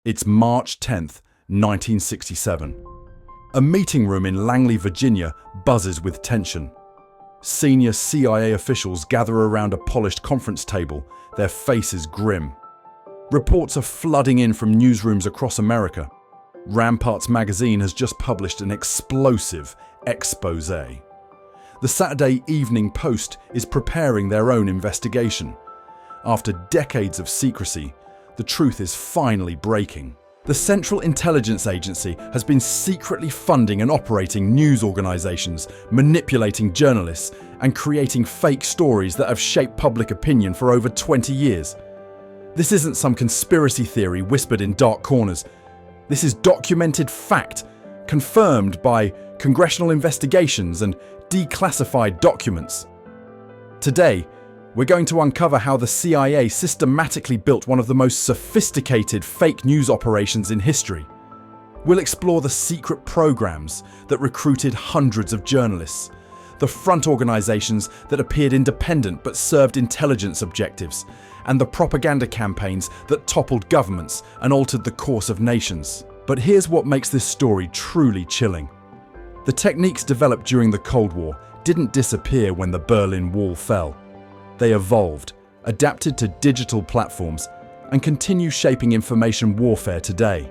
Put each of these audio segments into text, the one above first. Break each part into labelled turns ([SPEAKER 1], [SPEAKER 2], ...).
[SPEAKER 1] It's March 10th, 1967. A meeting room in Langley, Virginia buzzes with tension. Senior CIA officials gather around a polished conference table, their faces grim. Reports are flooding in from newsrooms across America. Ramparts magazine has just published an explosive expose. The Saturday Evening Post is preparing their own investigation. After decades of secrecy, the truth is finally breaking. The Central Intelligence Agency has been secretly funding and operating news organizations, manipulating journalists, and creating fake stories that have shaped public opinion for over 20 years. This isn't some conspiracy theory whispered in dark corners. This is documented fact, confirmed by congressional investigations and declassified documents. Today, we're going to uncover how the CIA systematically built one of the most sophisticated fake news operations in history. We'll explore the secret programs that recruited hundreds of journalists, the front organizations that appeared independent but served intelligence objectives, and the propaganda campaigns that toppled governments and altered the course of nations. But here's what makes this story truly chilling. The techniques developed during the Cold War didn't disappear when the Berlin Wall fell. They evolved, adapted to digital platforms, and continue shaping information warfare today.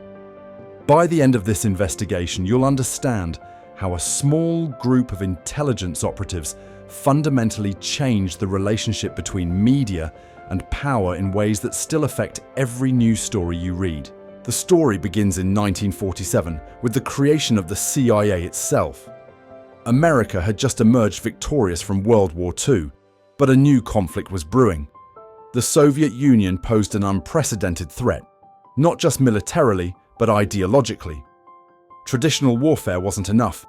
[SPEAKER 1] By the end of this investigation, you'll understand how a small group of intelligence operatives fundamentally changed the relationship between media and power in ways that still affect every news story you read. The story begins in 1947 with the creation of the CIA itself. America had just emerged victorious from World War II, but a new conflict was brewing. The Soviet Union posed an unprecedented threat, not just militarily, but ideologically. Traditional warfare wasn't enough.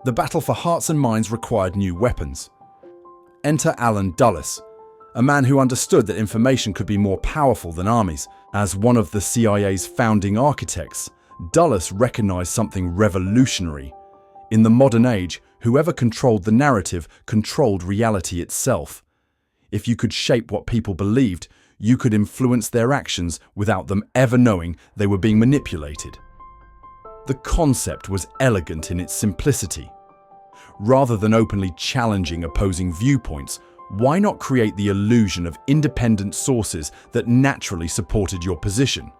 [SPEAKER 1] The battle for hearts and minds required new weapons. Enter Allen Dulles, a man who understood that information could be more powerful than armies. As one of the CIA's founding architects, Dulles recognized something revolutionary. In the modern age, whoever controlled the narrative controlled reality itself. If you could shape what people believed, you could influence their actions without them ever knowing they were being manipulated. The concept was elegant in its simplicity. Rather than openly challenging opposing viewpoints, why not create the illusion of independent sources that naturally supported your position?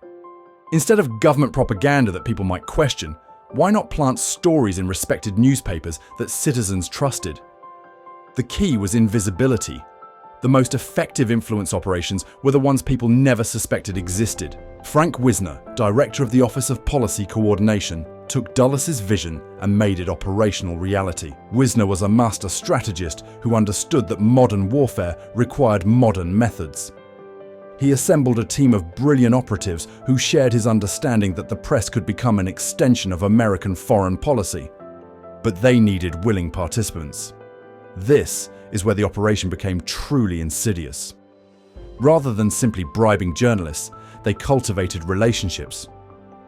[SPEAKER 1] Instead of government propaganda that people might question, why not plant stories in respected newspapers that citizens trusted? The key was invisibility. The most effective influence operations were the ones people never suspected existed. Frank Wisner, director of the Office of Policy Coordination, took Dulles's vision and made it operational reality. Wisner was a master strategist who understood that modern warfare required modern methods. He assembled a team of brilliant operatives who shared his understanding that the press could become an extension of American foreign policy. But they needed willing participants. This is where the operation became truly insidious. Rather than simply bribing journalists, they cultivated relationships.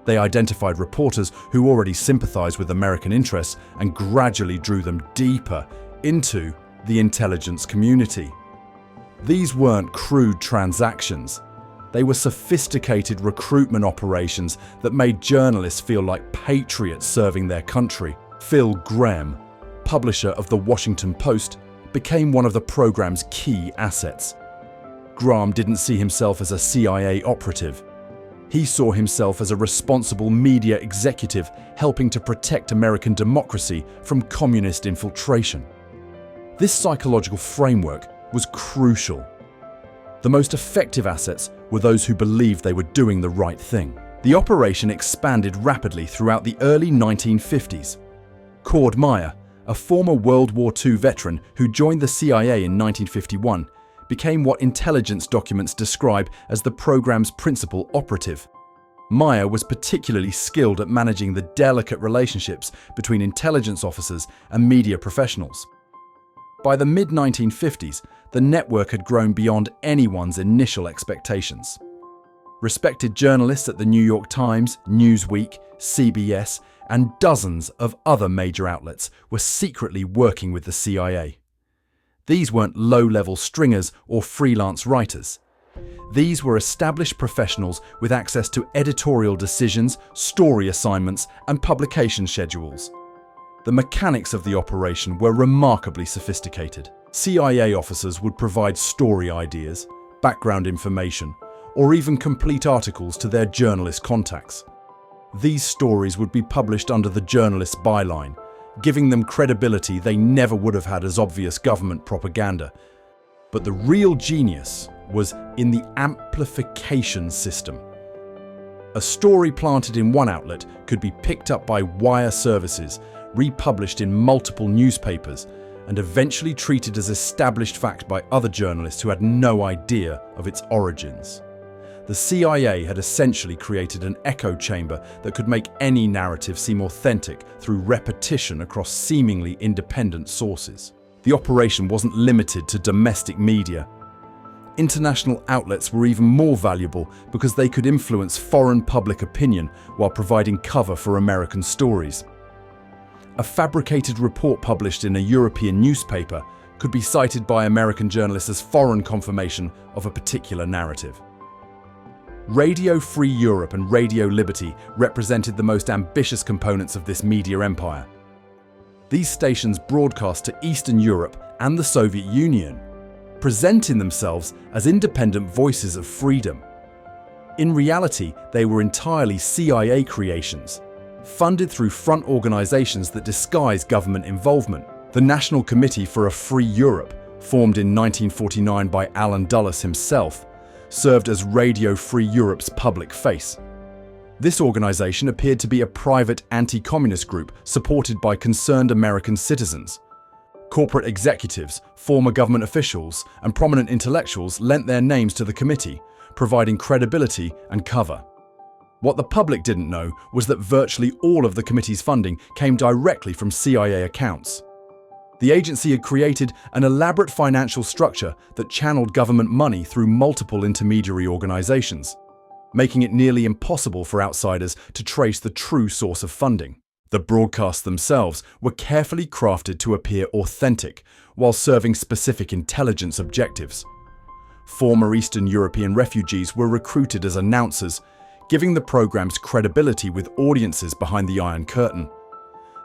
[SPEAKER 1] They identified reporters who already sympathized with American interests and gradually drew them deeper into the intelligence community. These weren't crude transactions. They were sophisticated recruitment operations that made journalists feel like patriots serving their country. Phil Gramm, publisher of The Washington Post, became one of the program's key assets. Gramm didn't see himself as a CIA operative. He saw himself as a responsible media executive helping to protect American democracy from communist infiltration. This psychological framework was crucial. The most effective assets were those who believed they were doing the right thing. The operation expanded rapidly throughout the early 1950s. Cord Meyer, a former World War II veteran who joined the CIA in 1951, became what intelligence documents describe as the program's principal operative. Meyer was particularly skilled at managing the delicate relationships between intelligence officers and media professionals. By the mid-1950s, the network had grown beyond anyone's initial expectations. Respected journalists at the New York Times, Newsweek, CBS, and dozens of other major outlets were secretly working with the CIA. These weren't low-level stringers or freelance writers. These were established professionals with access to editorial decisions, story assignments, and publication schedules. The mechanics of the operation were remarkably sophisticated. CIA officers would provide story ideas, background information, or even complete articles to their journalist contacts. These stories would be published under the journalist's byline, giving them credibility they never would have had as obvious government propaganda. But the real genius was in the amplification system. A story planted in one outlet could be picked up by wire services, republished in multiple newspapers, and eventually treated as established fact by other journalists who had no idea of its origins. The CIA had essentially created an echo chamber that could make any narrative seem authentic through repetition across seemingly independent sources. The operation wasn't limited to domestic media. International outlets were even more valuable because they could influence foreign public opinion while providing cover for American stories. A fabricated report published in a European newspaper could be cited by American journalists as foreign confirmation of a particular narrative. Radio Free Europe and Radio Liberty represented the most ambitious components of this media empire. These stations broadcast to Eastern Europe and the Soviet Union, presenting themselves as independent voices of freedom. In reality, they were entirely CIA creations, funded through front organizations that disguise government involvement. The National Committee for a Free Europe, formed in 1949 by Alan Dulles himself, served as Radio Free Europe's public face. This organization appeared to be a private anti-communist group supported by concerned American citizens. Corporate executives, former government officials, and prominent intellectuals lent their names to the committee, providing credibility and cover. What the public didn't know was that virtually all of the committee's funding came directly from CIA accounts. The agency had created an elaborate financial structure that channeled government money through multiple intermediary organizations, making it nearly impossible for outsiders to trace the true source of funding. The broadcasts themselves were carefully crafted to appear authentic while serving specific intelligence objectives. Former Eastern European refugees were recruited as announcers, giving the programs credibility with audiences behind the Iron Curtain.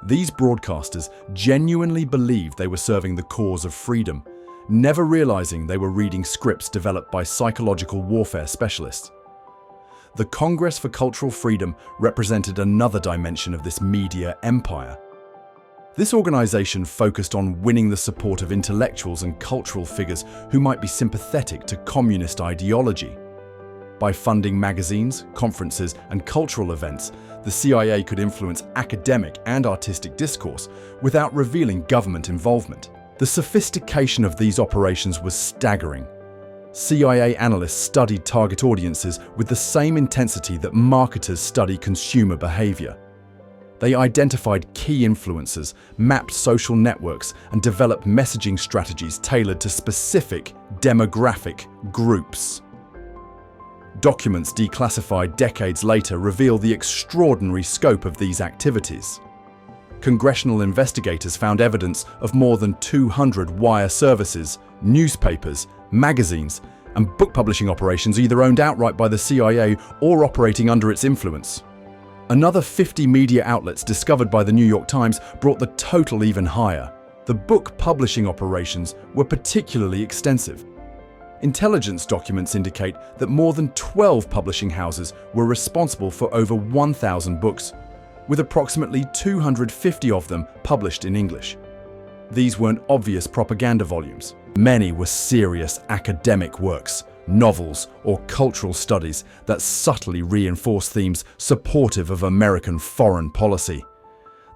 [SPEAKER 1] These broadcasters genuinely believed they were serving the cause of freedom, never realizing they were reading scripts developed by psychological warfare specialists. The Congress for Cultural Freedom represented another dimension of this media empire. This organization focused on winning the support of intellectuals and cultural figures who might be sympathetic to communist ideology. By funding magazines, conferences, and cultural events, the CIA could influence academic and artistic discourse without revealing government involvement. The sophistication of these operations was staggering. CIA analysts studied target audiences with the same intensity that marketers study consumer behavior. They identified key influencers, mapped social networks, and developed messaging strategies tailored to specific demographic groups. Documents declassified decades later reveal the extraordinary scope of these activities. Congressional investigators found evidence of more than 200 wire services, newspapers, magazines, and book publishing operations either owned outright by the CIA or operating under its influence. Another 50 media outlets discovered by the New York Times brought the total even higher. The book publishing operations were particularly extensive. Intelligence documents indicate that more than 12 publishing houses were responsible for over 1,000 books, with approximately 250 of them published in English. These weren't obvious propaganda volumes. Many were serious academic works, novels, or cultural studies that subtly reinforce themes supportive of American foreign policy.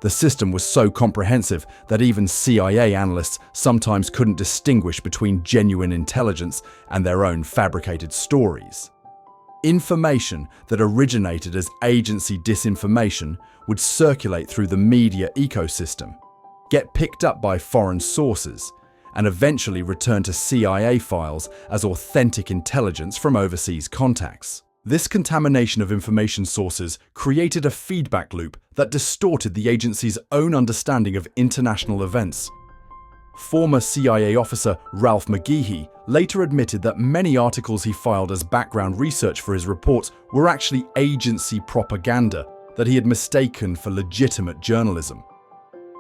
[SPEAKER 1] The system was so comprehensive that even CIA analysts sometimes couldn't distinguish between genuine intelligence and their own fabricated stories. Information that originated as agency disinformation would circulate through the media ecosystem, get picked up by foreign sources, and eventually return to CIA files as authentic intelligence from overseas contacts. This contamination of information sources created a feedback loop that distorted the agency's own understanding of international events. Former CIA officer Ralph McGehee later admitted that many articles he filed as background research for his reports were actually agency propaganda that he had mistaken for legitimate journalism.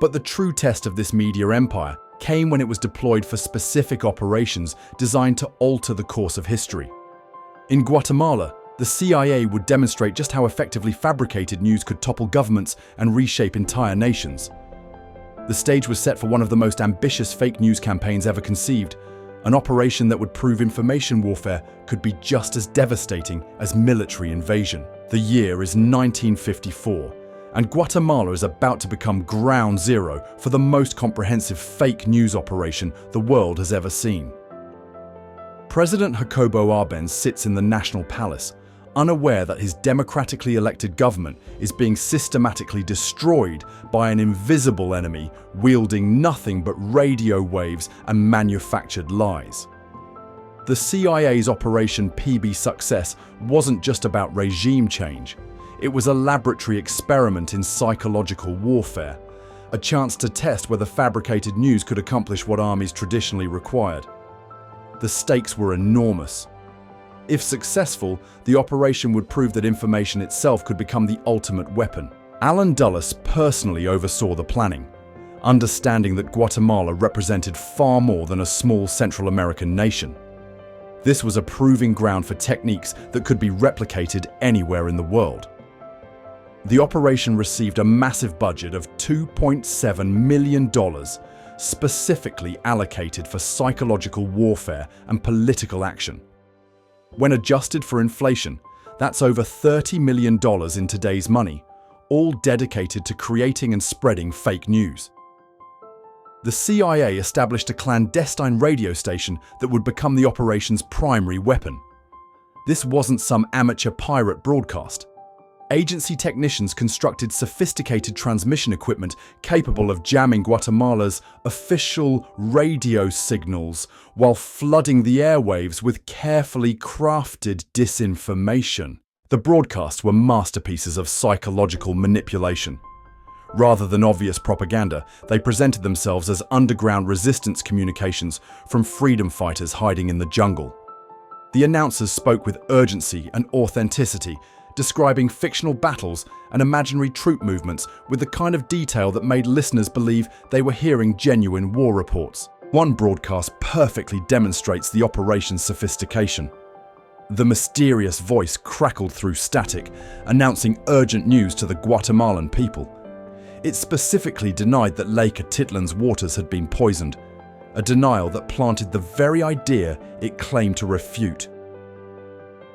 [SPEAKER 1] But the true test of this media empire came when it was deployed for specific operations designed to alter the course of history. In Guatemala, the CIA would demonstrate just how effectively fabricated news could topple governments and reshape entire nations. The stage was set for one of the most ambitious fake news campaigns ever conceived, an operation that would prove information warfare could be just as devastating as military invasion. The year is 1954, and Guatemala is about to become ground zero for the most comprehensive fake news operation the world has ever seen. President Jacobo Arbenz sits in the National Palace, unaware that his democratically elected government is being systematically destroyed by an invisible enemy wielding nothing but radio waves and manufactured lies. The CIA's Operation PB Success wasn't just about regime change. It was a laboratory experiment in psychological warfare, a chance to test whether fabricated news could accomplish what armies traditionally required. The stakes were enormous. If successful, the operation would prove that information itself could become the ultimate weapon. Alan Dulles personally oversaw the planning, understanding that Guatemala represented far more than a small Central American nation. This was a proving ground for techniques that could be replicated anywhere in the world. The operation received a massive budget of $2.7 million, specifically allocated for psychological warfare and political action. When adjusted for inflation, that's over $30 million in today's money, all dedicated to creating and spreading fake news. The CIA established a clandestine radio station that would become the operation's primary weapon. This wasn't some amateur pirate broadcast. Agency technicians constructed sophisticated transmission equipment capable of jamming Guatemala's official radio signals while flooding the airwaves with carefully crafted disinformation. The broadcasts were masterpieces of psychological manipulation. Rather than obvious propaganda, they presented themselves as underground resistance communications from freedom fighters hiding in the jungle. The announcers spoke with urgency and authenticity, describing fictional battles and imaginary troop movements with the kind of detail that made listeners believe they were hearing genuine war reports. One broadcast perfectly demonstrates the operation's sophistication. The mysterious voice crackled through static, announcing urgent news to the Guatemalan people. It specifically denied that Lake Atitlan's waters had been poisoned, a denial that planted the very idea it claimed to refute.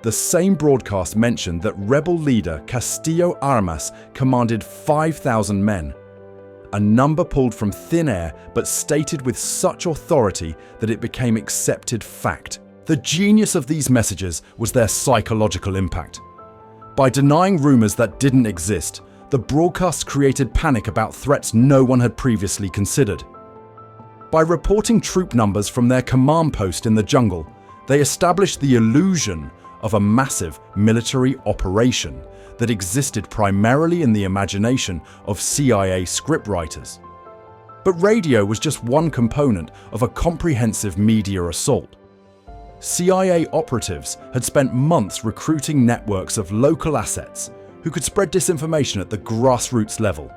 [SPEAKER 1] The same broadcast mentioned that rebel leader Castillo Armas commanded 5,000 men, a number pulled from thin air but stated with such authority that it became accepted fact. The genius of these messages was their psychological impact. By denying rumors that didn't exist, the broadcasts created panic about threats no one had previously considered. By reporting troop numbers from their command post in the jungle, they established the illusion of a massive military operation that existed primarily in the imagination of CIA scriptwriters. But radio was just one component of a comprehensive media assault. CIA operatives had spent months recruiting networks of local assets who could spread disinformation at the grassroots level.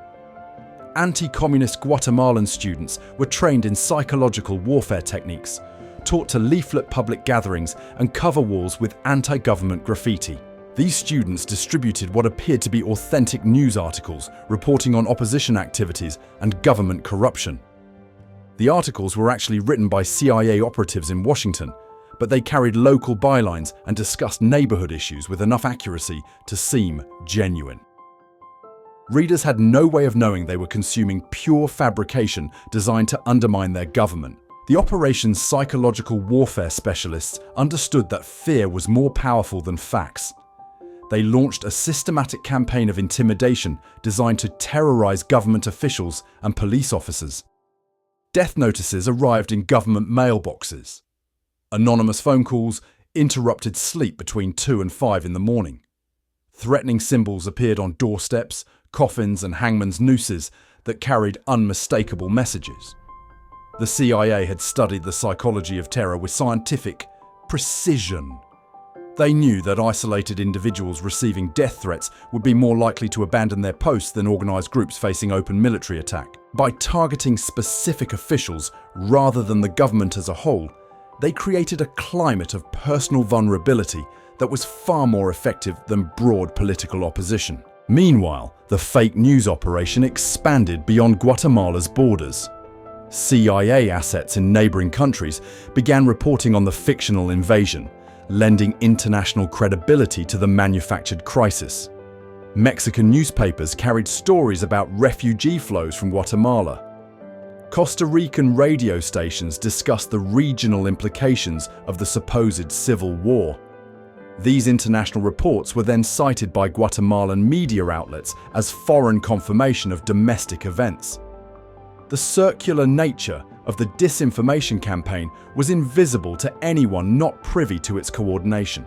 [SPEAKER 1] Anti-communist Guatemalan students were trained in psychological warfare techniques, taught to leaflet public gatherings and cover walls with anti-government graffiti. These students distributed what appeared to be authentic news articles reporting on opposition activities and government corruption. The articles were actually written by CIA operatives in Washington, but they carried local bylines and discussed neighborhood issues with enough accuracy to seem genuine. Readers had no way of knowing they were consuming pure fabrication designed to undermine their government. The operation's psychological warfare specialists understood that fear was more powerful than facts. They launched a systematic campaign of intimidation designed to terrorize government officials and police officers. Death notices arrived in government mailboxes. Anonymous phone calls interrupted sleep between 2 and 5 in the morning. Threatening symbols appeared on doorsteps, coffins, and hangman's nooses that carried unmistakable messages. The CIA had studied the psychology of terror with scientific precision. They knew that isolated individuals receiving death threats would be more likely to abandon their posts than organized groups facing open military attack. By targeting specific officials rather than the government as a whole, they created a climate of personal vulnerability that was far more effective than broad political opposition. Meanwhile, the fake news operation expanded beyond Guatemala's borders. CIA assets in neighboring countries began reporting on the fictional invasion, lending international credibility to the manufactured crisis. Mexican newspapers carried stories about refugee flows from Guatemala. Costa Rican radio stations discussed the regional implications of the supposed civil war. These international reports were then cited by Guatemalan media outlets as foreign confirmation of domestic events. The circular nature of the disinformation campaign was invisible to anyone not privy to its coordination.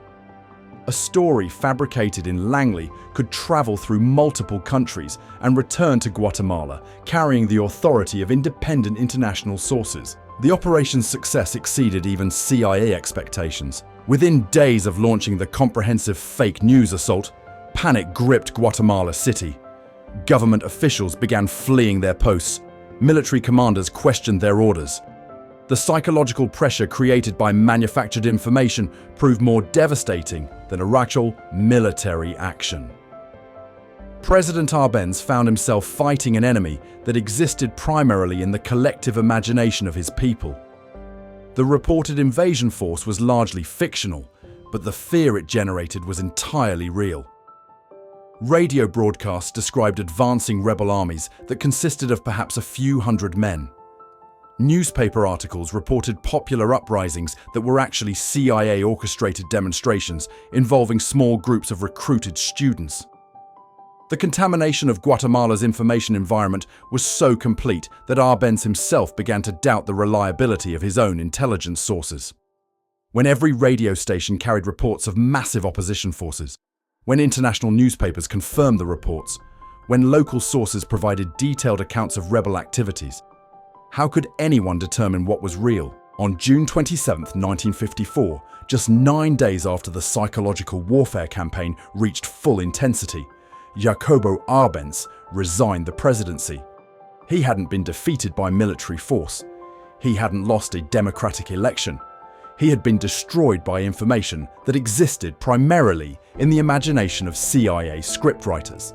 [SPEAKER 1] A story fabricated in Langley could travel through multiple countries and return to Guatemala, carrying the authority of independent international sources. The operation's success exceeded even CIA expectations. Within days of launching the comprehensive fake news assault, panic gripped Guatemala City. Government officials began fleeing their posts. Military commanders questioned their orders. The psychological pressure created by manufactured information proved more devastating than actual military action. President Arbenz found himself fighting an enemy that existed primarily in the collective imagination of his people. The reported invasion force was largely fictional, but the fear it generated was entirely real. Radio broadcasts described advancing rebel armies that consisted of perhaps a few hundred men. Newspaper articles reported popular uprisings that were actually CIA-orchestrated demonstrations involving small groups of recruited students. The contamination of Guatemala's information environment was so complete that Arbenz himself began to doubt the reliability of his own intelligence sources. When every radio station carried reports of massive opposition forces, when international newspapers confirmed the reports, when local sources provided detailed accounts of rebel activities, how could anyone determine what was real? On June 27, 1954, just 9 days after the psychological warfare campaign reached full intensity, Jacobo Arbenz resigned the presidency. He hadn't been defeated by military force. He hadn't lost a democratic election. He had been destroyed by information that existed primarily in the imagination of CIA scriptwriters.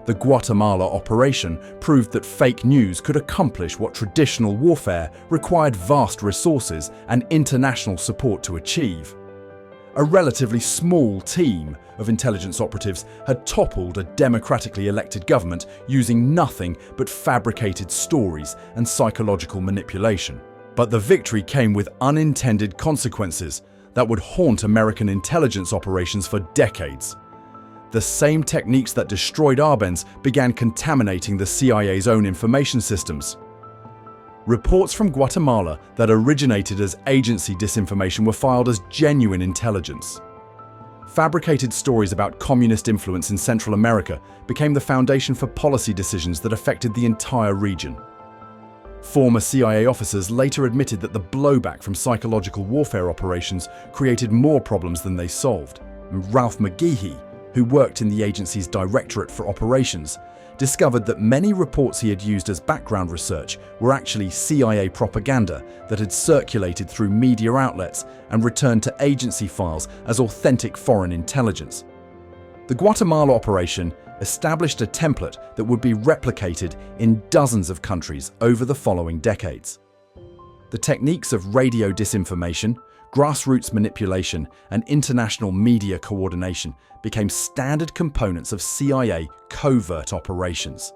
[SPEAKER 1] The Guatemala operation proved that fake news could accomplish what traditional warfare required vast resources and international support to achieve. A relatively small team of intelligence operatives had toppled a democratically elected government using nothing but fabricated stories and psychological manipulation. But the victory came with unintended consequences that would haunt American intelligence operations for decades. The same techniques that destroyed Arbenz began contaminating the CIA's own information systems. Reports from Guatemala that originated as agency disinformation were filed as genuine intelligence. Fabricated stories about communist influence in Central America became the foundation for policy decisions that affected the entire region. Former CIA officers later admitted that the blowback from psychological warfare operations created more problems than they solved. Ralph McGehee, who worked in the agency's Directorate for Operations, discovered that many reports he had used as background research were actually CIA propaganda that had circulated through media outlets and returned to agency files as authentic foreign intelligence. The Guatemala operation established a template that would be replicated in dozens of countries over the following decades. The techniques of radio disinformation, grassroots manipulation, and international media coordination became standard components of CIA covert operations.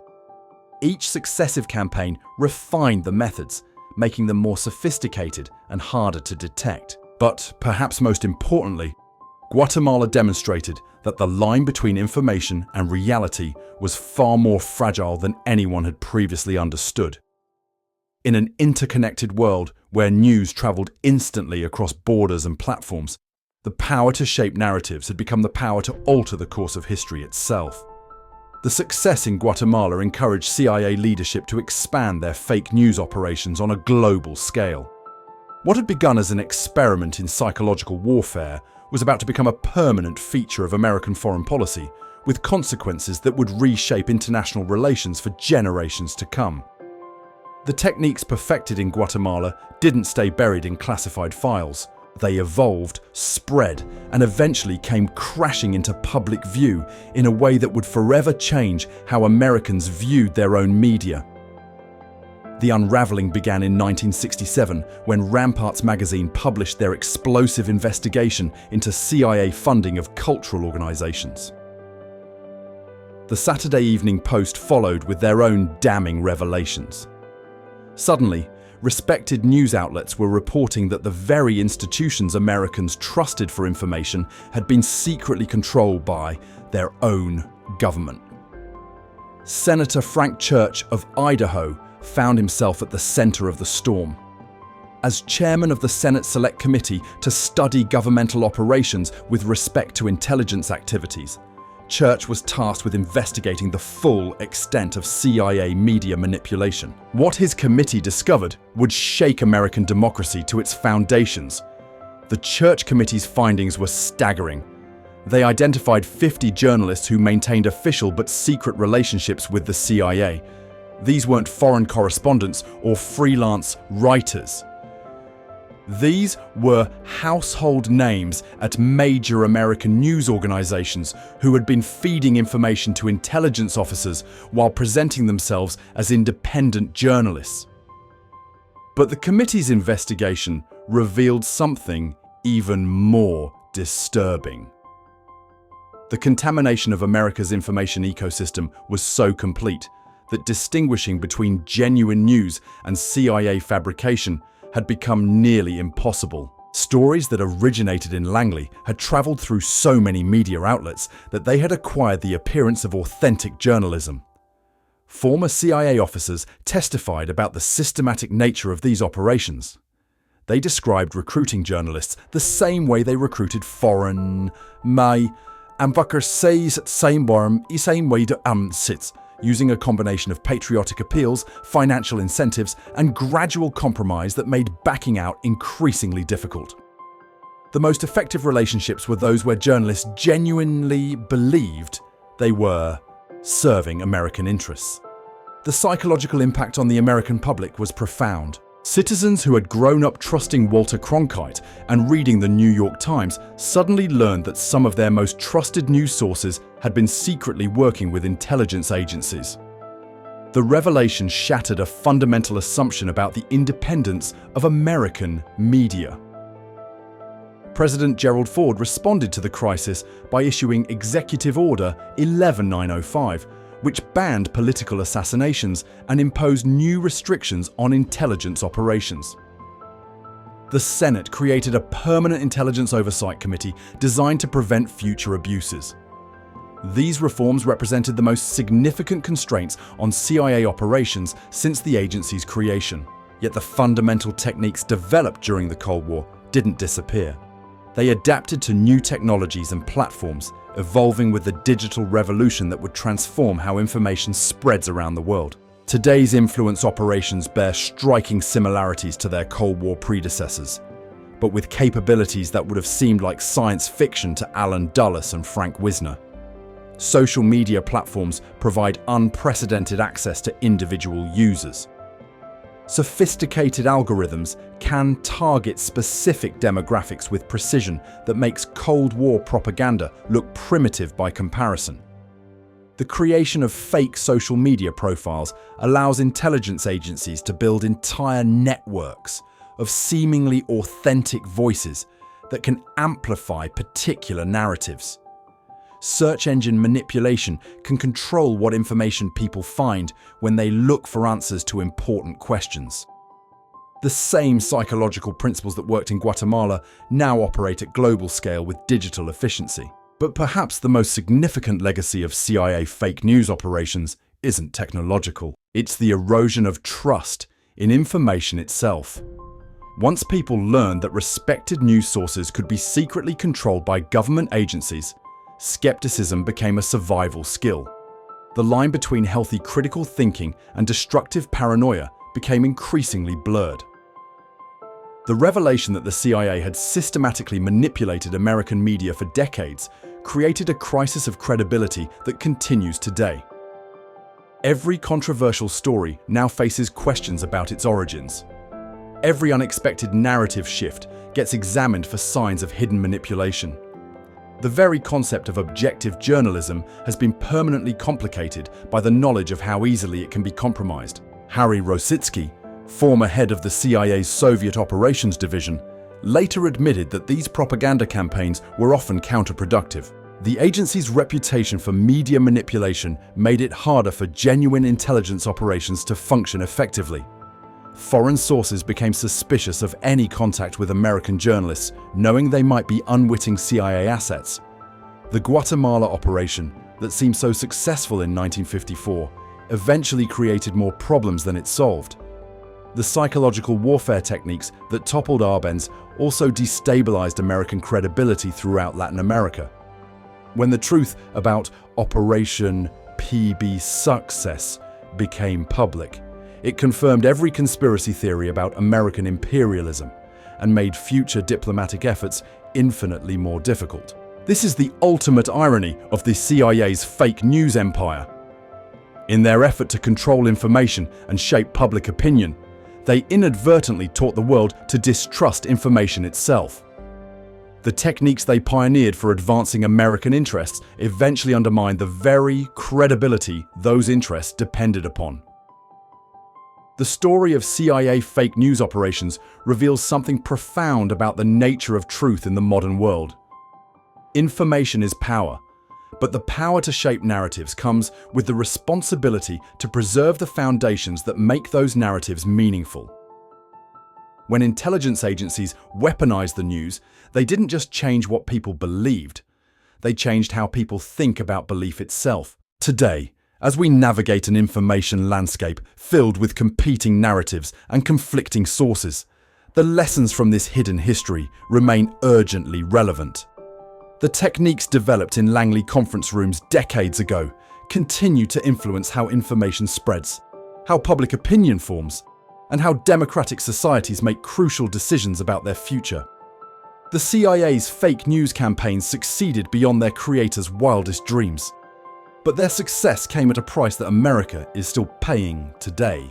[SPEAKER 1] Each successive campaign refined the methods, making them more sophisticated and harder to detect. But perhaps most importantly, Guatemala demonstrated that the line between information and reality was far more fragile than anyone had previously understood. In an interconnected world where news traveled instantly across borders and platforms, the power to shape narratives had become the power to alter the course of history itself. The success in Guatemala encouraged CIA leadership to expand their fake news operations on a global scale. What had begun as an experiment in psychological warfare was about to become a permanent feature of American foreign policy, with consequences that would reshape international relations for generations to come. The techniques perfected in Guatemala didn't stay buried in classified files. They evolved, spread, and eventually came crashing into public view in a way that would forever change how Americans viewed their own media. The unraveling began in 1967 when Ramparts magazine published their explosive investigation into CIA funding of cultural organizations. The Saturday Evening Post followed with their own damning revelations. Suddenly, respected news outlets were reporting that the very institutions Americans trusted for information had been secretly controlled by their own government. Senator Frank Church of Idaho found himself at the center of the storm. As chairman of the Senate Select Committee to study governmental operations with respect to intelligence activities, Church was tasked with investigating the full extent of CIA media manipulation. What his committee discovered would shake American democracy to its foundations. The Church Committee's findings were staggering. They identified 50 journalists who maintained official but secret relationships with the CIA. These weren't foreign correspondents or freelance writers. These were household names at major American news organizations who had been feeding information to intelligence officers while presenting themselves as independent journalists. But the committee's investigation revealed something even more disturbing. The contamination of America's information ecosystem was so complete that distinguishing between genuine news and CIA fabrication had become nearly impossible. Stories that originated in Langley had traveled through so many media outlets that they had acquired the appearance of authentic journalism. Former CIA officers testified about the systematic nature of these operations. They described recruiting journalists the same way they recruited foreign, may, and vakker says same warm I same way to sits, using a combination of patriotic appeals, financial incentives, and gradual compromise that made backing out increasingly difficult. The most effective relationships were those where journalists genuinely believed they were serving American interests. The psychological impact on the American public was profound. Citizens who had grown up trusting Walter Cronkite and reading the New York Times suddenly learned that some of their most trusted news sources had been secretly working with intelligence agencies. The revelation shattered a fundamental assumption about the independence of American media. President Gerald Ford responded to the crisis by issuing Executive Order 11905, which banned political assassinations and imposed new restrictions on intelligence operations. The Senate created a permanent intelligence oversight committee designed to prevent future abuses. These reforms represented the most significant constraints on CIA operations since the agency's creation. Yet the fundamental techniques developed during the Cold War didn't disappear. They adapted to new technologies and platforms, evolving with the digital revolution that would transform how information spreads around the world. Today's influence operations bear striking similarities to their Cold War predecessors, but with capabilities that would have seemed like science fiction to Alan Dulles and Frank Wisner. Social media platforms provide unprecedented access to individual users. Sophisticated algorithms can target specific demographics with precision that makes Cold War propaganda look primitive by comparison. The creation of fake social media profiles allows intelligence agencies to build entire networks of seemingly authentic voices that can amplify particular narratives. Search engine manipulation can control what information people find when they look for answers to important questions. The same psychological principles that worked in Guatemala now operate at global scale with digital efficiency. But perhaps the most significant legacy of CIA fake news operations isn't technological. It's the erosion of trust in information itself. Once people learned that respected news sources could be secretly controlled by government agencies, skepticism became a survival skill. The line between healthy critical thinking and destructive paranoia became increasingly blurred. The revelation that the CIA had systematically manipulated American media for decades created a crisis of credibility that continues today. Every controversial story now faces questions about its origins. Every unexpected narrative shift gets examined for signs of hidden manipulation. The very concept of objective journalism has been permanently complicated by the knowledge of how easily it can be compromised. Harry Rositsky, former head of the CIA's Soviet Operations Division, later admitted that these propaganda campaigns were often counterproductive. The agency's reputation for media manipulation made it harder for genuine intelligence operations to function effectively. Foreign sources became suspicious of any contact with American journalists, knowing they might be unwitting CIA assets. The Guatemala operation, that seemed so successful in 1954, eventually created more problems than it solved. The psychological warfare techniques that toppled Arbenz also destabilized American credibility throughout Latin America. When the truth about Operation PB Success became public, it confirmed every conspiracy theory about American imperialism and made future diplomatic efforts infinitely more difficult. This is the ultimate irony of the CIA's fake news empire. In their effort to control information and shape public opinion, they inadvertently taught the world to distrust information itself. The techniques they pioneered for advancing American interests eventually undermined the very credibility those interests depended upon. The story of CIA fake news operations reveals something profound about the nature of truth in the modern world. Information is power, but the power to shape narratives comes with the responsibility to preserve the foundations that make those narratives meaningful. When intelligence agencies weaponized the news, they didn't just change what people believed, they changed how people think about belief itself. Today, as we navigate an information landscape filled with competing narratives and conflicting sources, the lessons from this hidden history remain urgently relevant. The techniques developed in Langley conference rooms decades ago continue to influence how information spreads, how public opinion forms, and how democratic societies make crucial decisions about their future. The CIA's fake news campaigns succeeded beyond their creators' wildest dreams. But their success came at a price that America is still paying today.